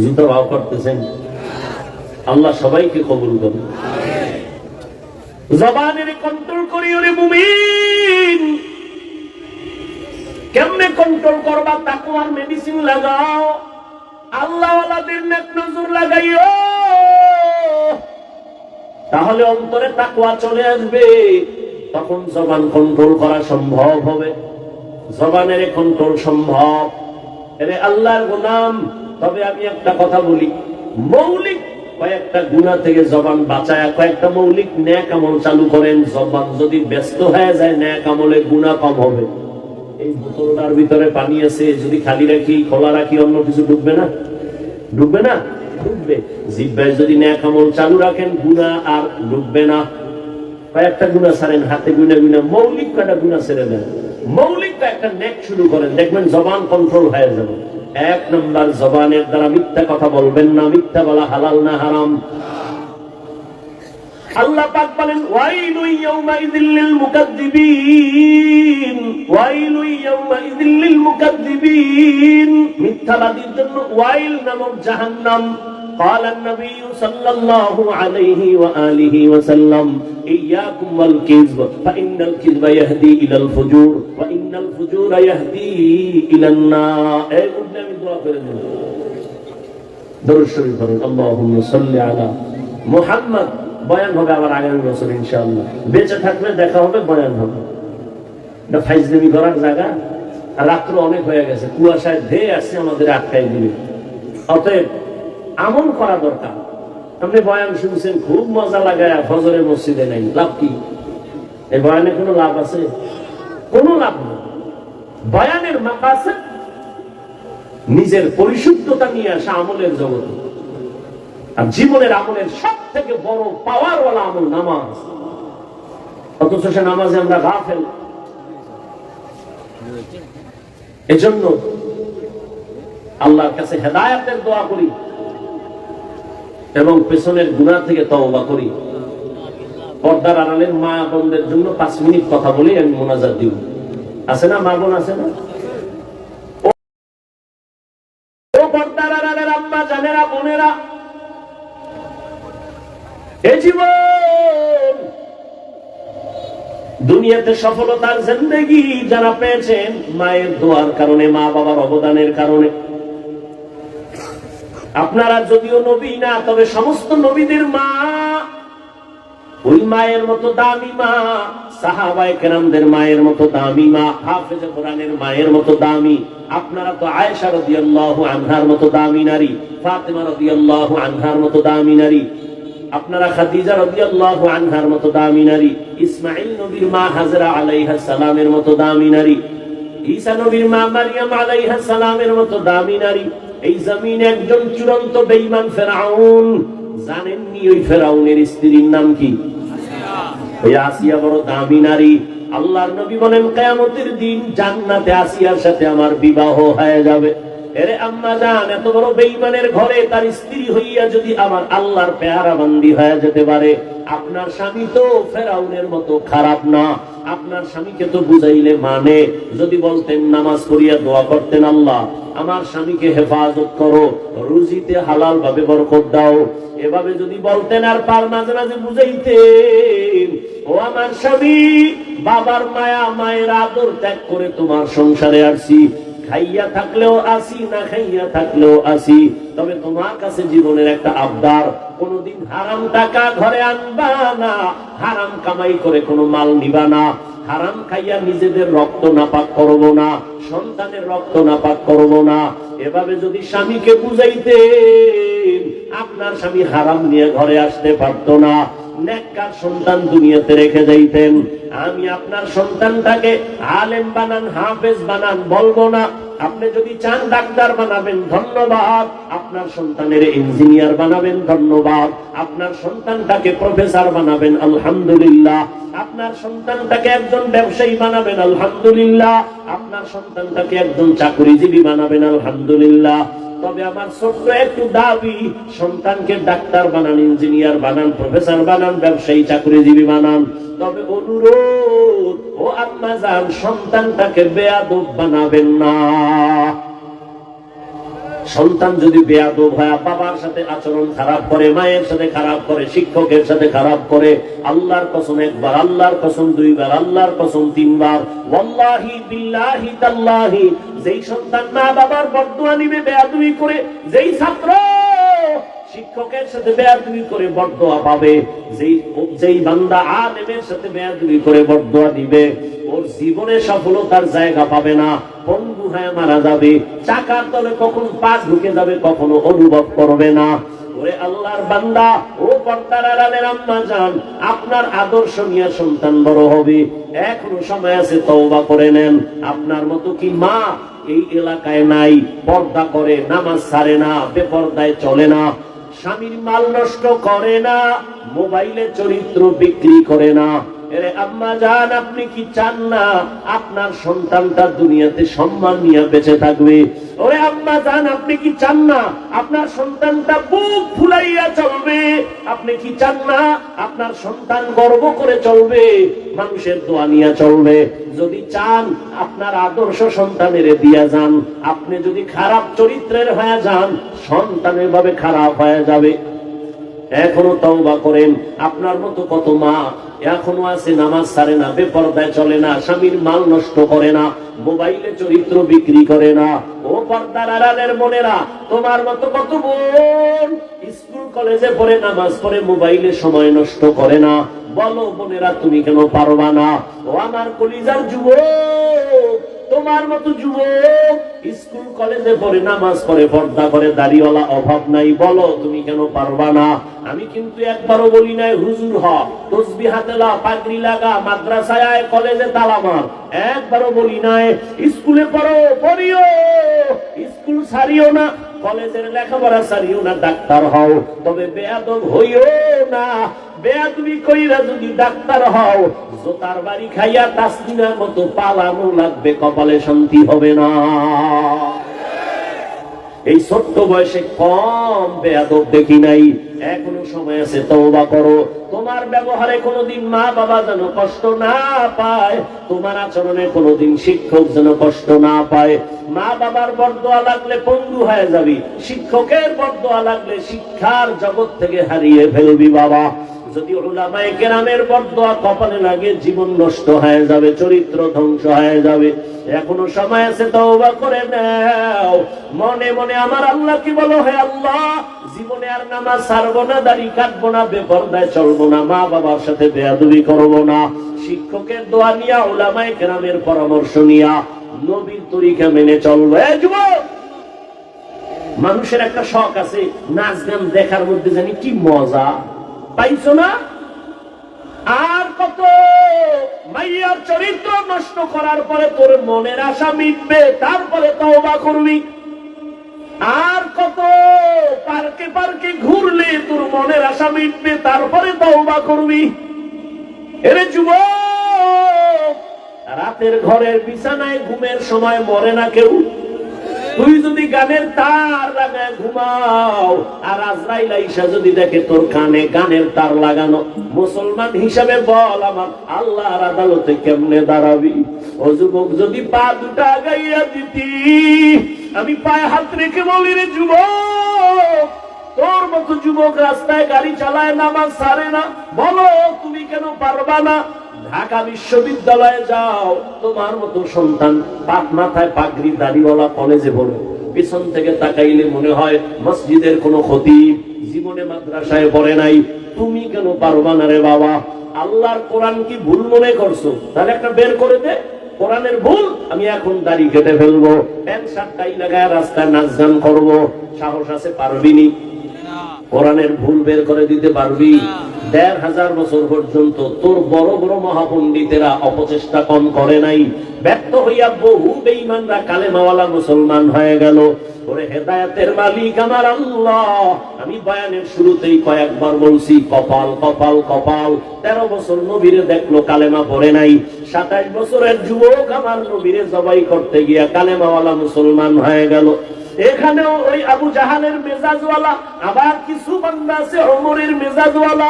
জুতো ভাব করতেছেন, আল্লাহ সবাইকে কবুল করুন। জবানের কন্ট্রোল করি ওরে মুমিন। কেমনে কন্ট্রোল করবা? তাকওয়ার মেডিসিন লাগাও, আল্লাহওয়ালাদের নেক নজর লাগাইও, তাহলে অন্তরে তাকওয়া চলে আসবে, তখন জবান কন্ট্রোল করা সম্ভব হবে। জবানের কন্ট্রোল সম্ভব। এরে আল্লাহর গোলাম, তবে আমি একটা কথা বলি, মৌলিক কয়েকটা গুনাহ থেকে জবান বাঁচায় কয়েকটা মৌলিক নেক আমল চালু করেন। জবান যদি ব্যস্ত হয়ে যায়, নেক আমলে গুনাহ কম হবে। এই বোতলটার ভিতরে পানি আছে, যদি খালি রাখি, খোলা রাখি, অন্য কিছু ডুববে না? ডুববে না? ডুববে। জিহ্বায় যদি নেক আমল চালু রাখেন, গুনাহ আর ডুববে না। কয়েকটা গুনাহ ছাড়েন, হাতে গুনা গুনা মৌলিক কয়েকটা গুনাহ ছেড়ে দেন, মৌলিক কয়েকটা নেক শুরু করেন, দেখবেন জবান কন্ট্রোল হয়ে যাবে। এক নম্বর, জবানের দ্বারা মিথ্যা কথা বলবেন না। মিথ্যা বলা হালাল না হারাম? আল্লাহ পাক বলেন, ওয়াইলু ইয়াউমাইযিল লিল মুকাদ্দিবিন, ওয়াইলু ইয়াউমাইযিল লিল মুকাদ্দিবিন, মিথ্যাবাদীর জন্য ওয়াইল নামক জাহান্নাম। قال النبي صلى الله عليه وآله وسلم إياكم والكذب فإن الكذب يهدي إلى الفجور وإن الفجور يهدي إلى النار. এই উদ্দে আমি দোয়া করে দেব, দরুদ শরীফ পড়ুন, আল্লাহুম্মা সাল্লি আলা মুহাম্মদ। বয়ান হবে আবার আগামী বছর ইনশাআল্লাহ, বেঁচে থাকলে দেখা হবে, বয়ান হবে। এটা ফাইজলামি করার জায়গা, আর রাত্র অনেক হয়ে গেছে, কুয়াশায় ধেয়ে আসছে, আমাদের আটকাই দিবে। অতএব আমল করা দরকার। আপনি বয়ান শুনছেন, খুব মজা লাগায় ফজরের মসজিদে নেই, লাভ কি? এই বয়ানে কোনো লাভ আছে? কোনো লাভ নেই। বয়ানের মাকাসেদ নিজের পরিশুদ্ধতা নিয়ে আসা আমলের জগতে। আর জীবনের আমলের সব থেকে বড় পাওয়ারওয়ালা আমল নামাজ। অথচ সে নামাজে আমরা গাফেল। এজন্য আল্লাহর কাছে হেদায়েতের দোয়া করি এবং পেছনের গুনাহ থেকে তওবা করি। পর্দার আড়ালের মা বোনদের জন্য 5 মিনিট কথা বলি, আমি মোনাজাত দিব। আছে না মা বোন? আছে না? ও পর্দার আড়ালের আম্মা জানেরা, বোনেরা, এই জীবন দুনিয়াতে সফলতার জিন্দেগি যারা পেয়েছেন মায়ের দোয়ার কারণে, মা বাবার অবদানের কারণে। আপনারা যদিও নবী না, তবে সমস্ত নবীদের মা ওই মায়ের মতো দামি মা, সাহাবায়ে কেরামদের মায়ের মতো দামি মা, হাফেজে কোরআনের মায়ের মতো দামি। আপনারা তো আয়েশা রাদিয়াল্লাহু আনহার মতো দামি নারী, ফাতেমা রাদিয়াল্লাহু আনহার মতো দামি নারী, আপনারা খাদিজা রাদিয়াল্লাহু আনহার মতো দামি নারী, ইসমাঈল নবীর মা হাজরা আলাইহা সালামের মতো দামি নারী, ঈসা নবীর মা মারইয়াম আলাইহা সালামের মতো দামি নারী। এই জমিনে একজন চূড়ান্ত বেঈমান ফেরাউন, জানেননি ওই ফেরাউনের স্ত্রীর নাম কি? ওই আসিয়া বড় দামি নারী। আল্লাহর নবী বলেন কিয়ামতের দিন জান্নাতে আসিয়ার সাথে আমার বিবাহ হয়ে যাবে। এরে আম্মা জান, এত বড় বেঈমানের ঘরে তার স্ত্রী হইয়া যদি আমার আল্লাহর পেয়ারা বান্দি হয়ে যেতে পারে, আপনার স্বামী তো ফেরাউনের মতো খারাপ না। আপনার স্বামীকে তো বুঝাইলে মানে, যদি বলতেন নামাজ পড়িয়া দোয়া করতেন, আল্লাহ আমার স্বামীকে হেফাজত করো, রুজিতে হালাল ভাবে বরকত দাও, এভাবে যদি বলতেন, আর পার মাঝে মাঝে বুঝাইতেন, ও আমার স্বামী, বাবার মায়া মায়ের আদর ত্যাগ করে তোমার সংসারে আসছি, খাইয়া থাকলেও আসি, না খাইয়া থাকলেও আসি, তবে তোমার কাছে জীবনের একটা আবদার, কোনদিন হারাম টাকা ঘরে আনবা না, হারাম কামাই করে কোনো মাল নিবা না, হারাম খাইয়া নিজেদের রক্ত নাপাক করব না, সন্তানের রক্ত নাপাক করব না। এভাবে যদি স্বামীকে বুঝাইতেন, আপনার স্বামী হারাম নিয়ে ঘরে আসতে পারতো না, নেককার সন্তান দুনিয়াতে রেখে যাইতেন। আমি আপনার সন্তানটাকে আলেম বানান, হাফেজ বানান বলবো না। আপনি যদি চান ডাক্তার বানাবেন, ধন্যবাদ। আপনার সন্তানের ইঞ্জিনিয়ার বানাবেন, ধন্যবাদ। আপনার সন্তানটাকে প্রফেসর বানাবেন, আলহামদুলিল্লাহ। আপনার সন্তানটাকে একজন ব্যবসায়ী বানাবেন, আলহামদুলিল্লাহ। আপনার সন্তানটাকে একজন চাকরিজীবী বানাবেন, আলহামদুলিল্লাহ। তবে আমার ছোট্ট একটু দাবি, সন্তানকে ডাক্তার বানান, ইঞ্জিনিয়ার বানান, প্রফেসর বানান, ব্যবসায়ী চাকরিজীবী বানান। তবে অনুরোধ, ও আম্মা জান, সন্তানটাকে বেয়াদব বানাবেন না। সন্তান যদি বেয়াদব হয়, বাবার সাথে আচরণ খারাপ করে, মায়ের সাথে খারাপ করে, শিক্ষকের সাথে খারাপ করে, আল্লাহর কসম একবার, আল্লাহর কসম দুইবার, আল্লাহর কসম তিনবার, ওয়াল্লাহি বিল্লাহি তাল্লাহি, যেই সন্তান মা বাবার বদদুয়া নিবে বেয়াদবি করে, যেই ছাত্র শিক্ষকের সাথে বেয়াদবি করে বদদুয়া পাবে, যেই বান্দা আলেমের সাথে বেয়াদবি করে বদদুয়া দিবে, ওর জীবনে সফলতার জায়গা পাবে না, পঙ্গু হয়ে মারা যাবে, চাকার তলে কখন পা ঢুকে যাবে কখনো অনুভব করবে না। ওরে আল্লাহর বান্দা, ও পর্দার আড়ালের আম্মা জান, আপনার আদর্শ নিয়ে সন্তান বড় হবে, এখনো সময় আছে, তওবা করে নেন। আপনার মতো কি মা এই এলাকায় নাই? পর্দা করে, নামাজ ছাড়ে না, বেপর্দায় চলে না, স্বামীর মাল নষ্ট করে না, মোবাইলে চরিত্র বিক্রি করে না। এরে আম্মা জান, আপনি কি চান না আপনার সন্তানটা দুনিয়াতে সম্মান নিয়ে বেঁচে থাকবে? ওরে আম্মা জান, আপনি কি চান না আপনার সন্তানটা বুক ফুলাইয়া চলবে? আপনি কি চান না আপনার সন্তান গর্ব করে চলবে, মানুষের দোয়া নিয়ে চলবে? যদি চান, আপনার আদর্শ সন্তানের দিয়া যান। আপনি যদি খারাপ চরিত্রের হয়ে যান, সন্তানের ভাবে খারাপ হয়ে যাবে। এখনো তওবা করেন। আপনার মতো কত মা এখনো আছে, নামাজ ছাড়ে না, বেপরদায় চলে না, স্বামীর মাল নষ্ট করে না, মোবাইলে চরিত্র বিক্রি করে না। ও পর্দার আড়ালের বোনেরা, তোমার মতো কত বোন স্কুল কলেজে পড়ে, নামাজ পড়ে, মোবাইলে সময় নষ্ট করে না। বলো বোনেরা, তুমি কেন পারবা না? ও আমার কলিজার যুবক, তোমার তোমার মতো যুবক স্কুল কলেজে পড়ে, নামাজ পড়ে, পর্দা করে, দাড়িওয়ালা, অভাব নাই, বলো তুমি কেন পারবা না? আমি কিন্তু একবারও বলি নাই হুজুর হ, তসবিহ হাতে লা, পাগড়ি লাগা, মাদ্রাসায় আয়, কলেজে তালা মার, একবারও বলি নাই। স্কুলে পড়ো, পড়িও, স্কুল ছাড়িও না, কলেজের লেখাপড়া ছাড়িও না, ডাক্তার হও, তবে বেয়াদব হইও না। বেয়াদবি কইরা যদি ডাক্তার হও, জোতার বাড়ি খাইয়া তাসলিমার মতো পালানো লাগবে, কপালে শান্তি হবে না। এই ছোট্ট বয়সে কম বেয়াদব দেখি নাই। এখনো সময় আছে, তওবা করো। তোমার ব্যবহারে কোনোদিন মা বাবা যেন কষ্ট না পায়, তোমার আচরণে কোনোদিন শিক্ষক যেন কষ্ট না পায়। মা বাবার বরদোয়া লাগলে পঙ্গু হয়ে যাবি, শিক্ষকের বরদোয়া লাগলে শিক্ষার জগৎ থেকে হারিয়ে ফেলবি বাবা। যদি উলামায়ে কেরামের বরদোয়া কপালে লাগে, জীবন নষ্ট হয়ে যাবে, চরিত্র ধ্বংস হয়ে যাবে। এখনো সময় আছে, তওবা করে নাও। মনে মনে আমার আল্লাহকে বলো, হে আল্লাহ, জীবনে আর নামাজ ছাড়বো না, দাড়ি কাটবো না, বেপরদায় চলবো না, মা বাবার সাথে বেয়াদবি করবো না, শিক্ষকের দোয়া নিয়া, উলামায়ে কেরামের পরামর্শ নিয়া, নবীর তরিকা মেনে চলবো। যুবক, মানুষের একটা শখ আছে, নাচ গান দেখার মধ্যে জানি কি মজা পাইছো না? আর কত মাইয়ার চরিত্র নষ্ট করার পরে তোর মনের আশা মিটবে, তারপরে তওবা করবি। আর কত পার্কে পার্কে ঘুরলে তোর মনের আশা মিটবে, তারপরে তওবা করবি। এরে যুবক, রাতের ঘরের বিছানায় ঘুমের সময় মরে না কেউ। তুই যদি গানের তার লাগায় ঘুমাও, আর আজরাইল আইসা যদি দেখে তোর কানে গানের তার লাগানো, মুসলমান হিসাবে বল, আমার আল্লাহর আদালতে কেমনে দাঁড়াবি? ও যুবক, যদি পা দুটা আগাইয়া দিতি, আমি পায়ে হাত রেখে বলি, রে যুবক, তোর মতো যুবক রাস্তায় গাড়ি চালায়, নামাজ ছাড়ে না, বলো তুমি কেন পারবা না? ঢাকা বিশ্ববিদ্যালয়ে যাও, তোমার মতো সন্তান পাক মাথায় পাগড়ি, দাড়িওয়ালা, কলেজে পড়ে, পিছন থেকে তাকাইলে মনে হয় মসজিদের কোনো খতিব, জীবনে মাদ্রাসায় পড়ে নাই। তুমি কেন পারবা না রে বাবা? আল্লাহর কোরআন কি ভুল মনে করছো? তাহলে একটা বের করে দে, কোরআনের ভুল। আমি এখন দাড়ি কেটে ফেলবো, প্যান্ট শার্ট টাই লাগায় রাস্তায় নাচ গান করবো, সাহস আছে? পারবিনি? কোরআনের ভুল বের করে দিতে পারবি? ১৫০০ বছর পর্যন্ত তোর বড় বড় মহাপণ্ডিতেরা অপচেষ্টা কম করে নাই। ব্যর্থ হইয়া বহু বেঈমানরা কালেমাওয়ালা মুসলমান হয়ে গেল। ওরে হেদায়েতের মালিক আমার আল্লাহ, আমি বয়ানের শুরুতেই কয়েকবার বলছি, কপাল কপাল কপাল। ১৩ বছর নবীরে দেখলো, কালেমা পড়ে নাই। ২৭ বছরের যুবক আমার নবীরে জবাই করতে গিয়া কালেমাওয়ালা মুসলমান হয়ে গেল। এখানেও ওই আবু জাহালের মেজাজওয়ালা, আবার কিছু বান্দা আছে ওমরের মেজাজওয়ালা।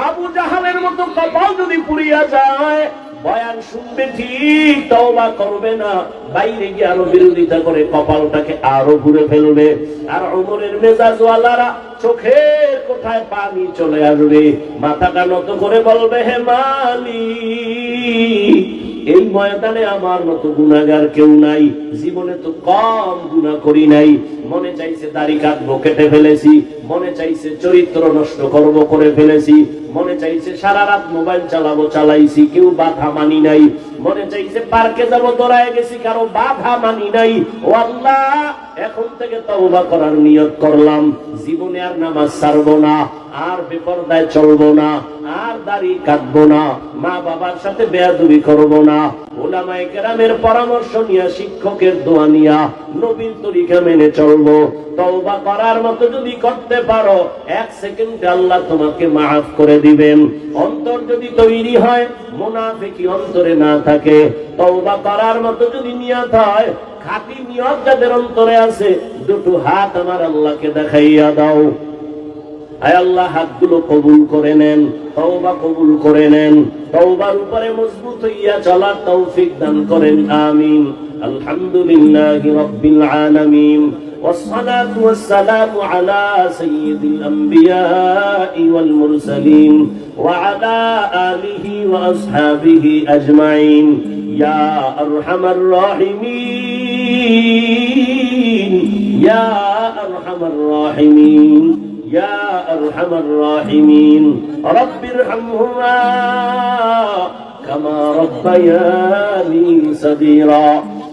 আবু জাহালের মতো কপাল যদি পুড়িয়া যায়, বয়ান শুনবে ঠিক, তওবা করবে না, বাইরে গিয়ে আরো বিরোধিতা করে কপালটাকে আরো ঘুরে ফেলবে। আর ওমরের মেজাজওয়ালারা চোখের কোঠায় পানি চলে আসবে, মাথাটা নত করে বলবে, হে মালিক, এই ময়দানে আমার মতো গুনাহগার কেউ নাই, জীবনে তো কম গুনাহ করি নাই। মনে চাইছে দাড়ি কাটবো, কেটে ফেলেছি। মনে চাইছে চরিত্র নষ্ট করব, করে ফেলেছি। মনে চাইছে সারা রাত মোবাইল চালাবো, চালাইছি, কেউ বাধা মানি নাই। মনে চাইছে পার্কে যাবো, দৌড়ায় গেছি, কারো বাধা মানি নাই। ও আল্লাহ, এখন থেকে তওবা করার নিয়ত করলাম, জীবনে আর নামাজ ছাড়বো না, আর বেপরদায় চলবো না, আর দাড়ি কাটবো না, মা বাবার সাথে বেয়াদবি করবো না। উলামায়ে কেরামের পরামর্শ নিয়া, শিক্ষকের দোয়া নিয়া, নবীর তরিকা মেনে চলবো। তওবা করার মতো যদি করতে পারো, 1 সেকেন্ডে আল্লাহ তোমাকে মাফ করে দিবেন। অন্তর যদি তৈরি হয়, মুনাফিকি অন্তরে না থাকে, তওবা করার মতো যদি নিয়ত হয়, খাঁটি নিয়ত যাদের অন্তরে আছে, দুটো হাত আমার আল্লাহকে দেখাইয়া দাও। আয় আল্লাহ, হাতগুলো কবুল করে নেন, তওবা কবুল করে নেন, তওবার উপরে মজবুত হইয়া চলার তৌফিক দান করেন, আমিন। আলহামদুলিল্লাহি রাব্বিল আলামিন, والصلاة والسلام على سيد الأنبياء والمرسلين وعلى آله وأصحابه أجمعين يا أرحم الراحمين يا أرحم الراحمين يا أرحم الراحمين رب ارحمهما كما ربياني صغيرا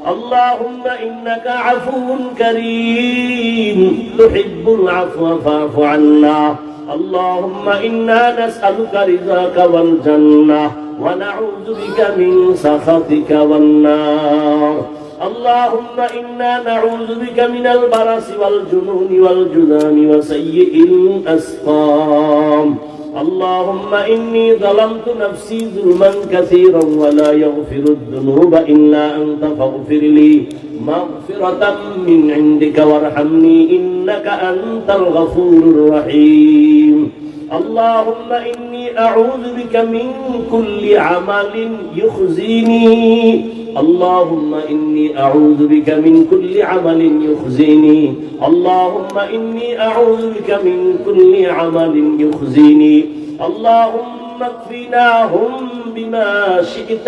اللهم إنك عفو كريم تحب العفو فاعف عنا اللهم إنا نسألك رضاك والجنة ونعوذ بك من سخطك والنار اللهم إنا نعوذ بك من البرص والجنون والجذام وسيء الأسقام اللهم إني ظلمت نفسي ظلما كثيرا ولا يغفر الذنوب إلا أنت فاغفر لي مغفرة من عندك وارحمني إنك أنت الغفور الرحيم اللهم إني أعوذ بك من كل عمل يخزيني اللهم إني أعوذ بك من كل عمل يخزيني اللهم إني أعوذ بك من كل عمل يخزيني اللهم اكفناهم بما شئت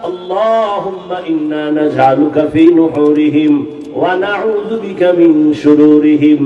اللهم إنا نجعلك في نحورهم ونعوذ بك من شرورهم